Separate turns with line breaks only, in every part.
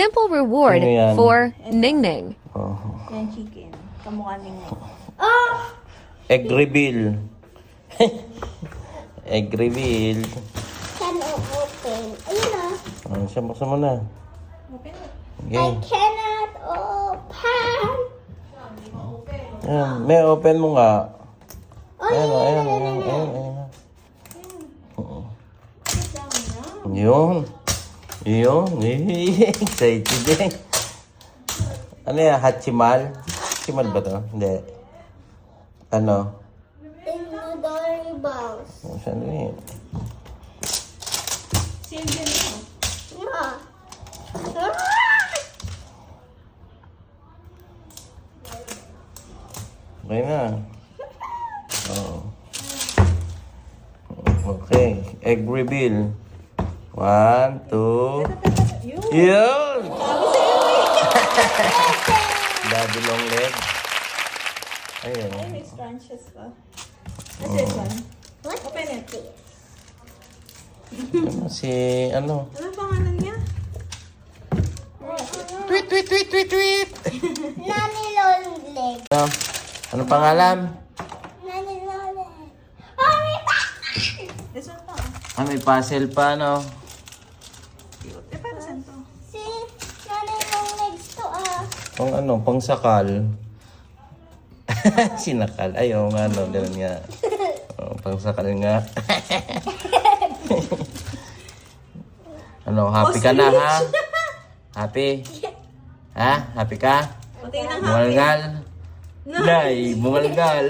simple reward
Ano yan?
for Ningning.
Oh.
Yan chicken. Kamukha nila. Ah!
Egg reveal. Egg reveal.
Can open. Ayun na.
Oh, siya, buksan mo na.
Open it.
I
Okay.
cannot open.
Ayan, may open mo nga.
Oh,
Ayan,
yeah,
ayan,
yeah,
ayan,
yeah,
ayan,
yeah.
ayan. Yun. Yun. Excited eh. Ano yan? Hachimal? Hachimal ba to? Hindi. Ano?
Inodori balls.
Saan eh?
Same din mo.
Yeah.
Okay na. Oh. Okay. Egg reveal. 1, 2.
Yun.
Yun! Daddy long leg. Ayun.
Ay, may scrunches pa. What's this one?
What
Open
is
it.
this?
Ano si ano?
Ano pangalan niya?
Tweet, tweet, tweet, tweet, tweet!
Nani long leg.
Ano? Anong pangalan?
Nani long leg. Oh, may
This one pa.
Ah, may puzzle pa, no?
Cute. Eh, para saan to?
Si Nani long legs to
Pang ano, pang sakal. Sinakal. Ayaw nga, no? Ganun nga. Oh, pang sakal nga. Ano, happy ka na, ha? Happy? Ha? Happy ka?
Pati ng happy.
Bumalgal? Nay, bumalgal.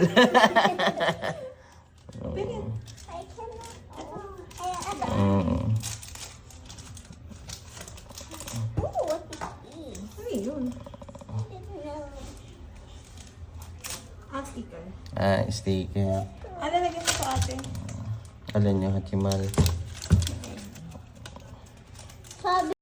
Open it.
I cannot. Ay,
Mm.
oh, what is this?
Ano yun?
I didn't know.
Ah, sticker.
Ah, sticker.
Ano lagyan mo sa ate?
Alin yung hachimal?
Sabi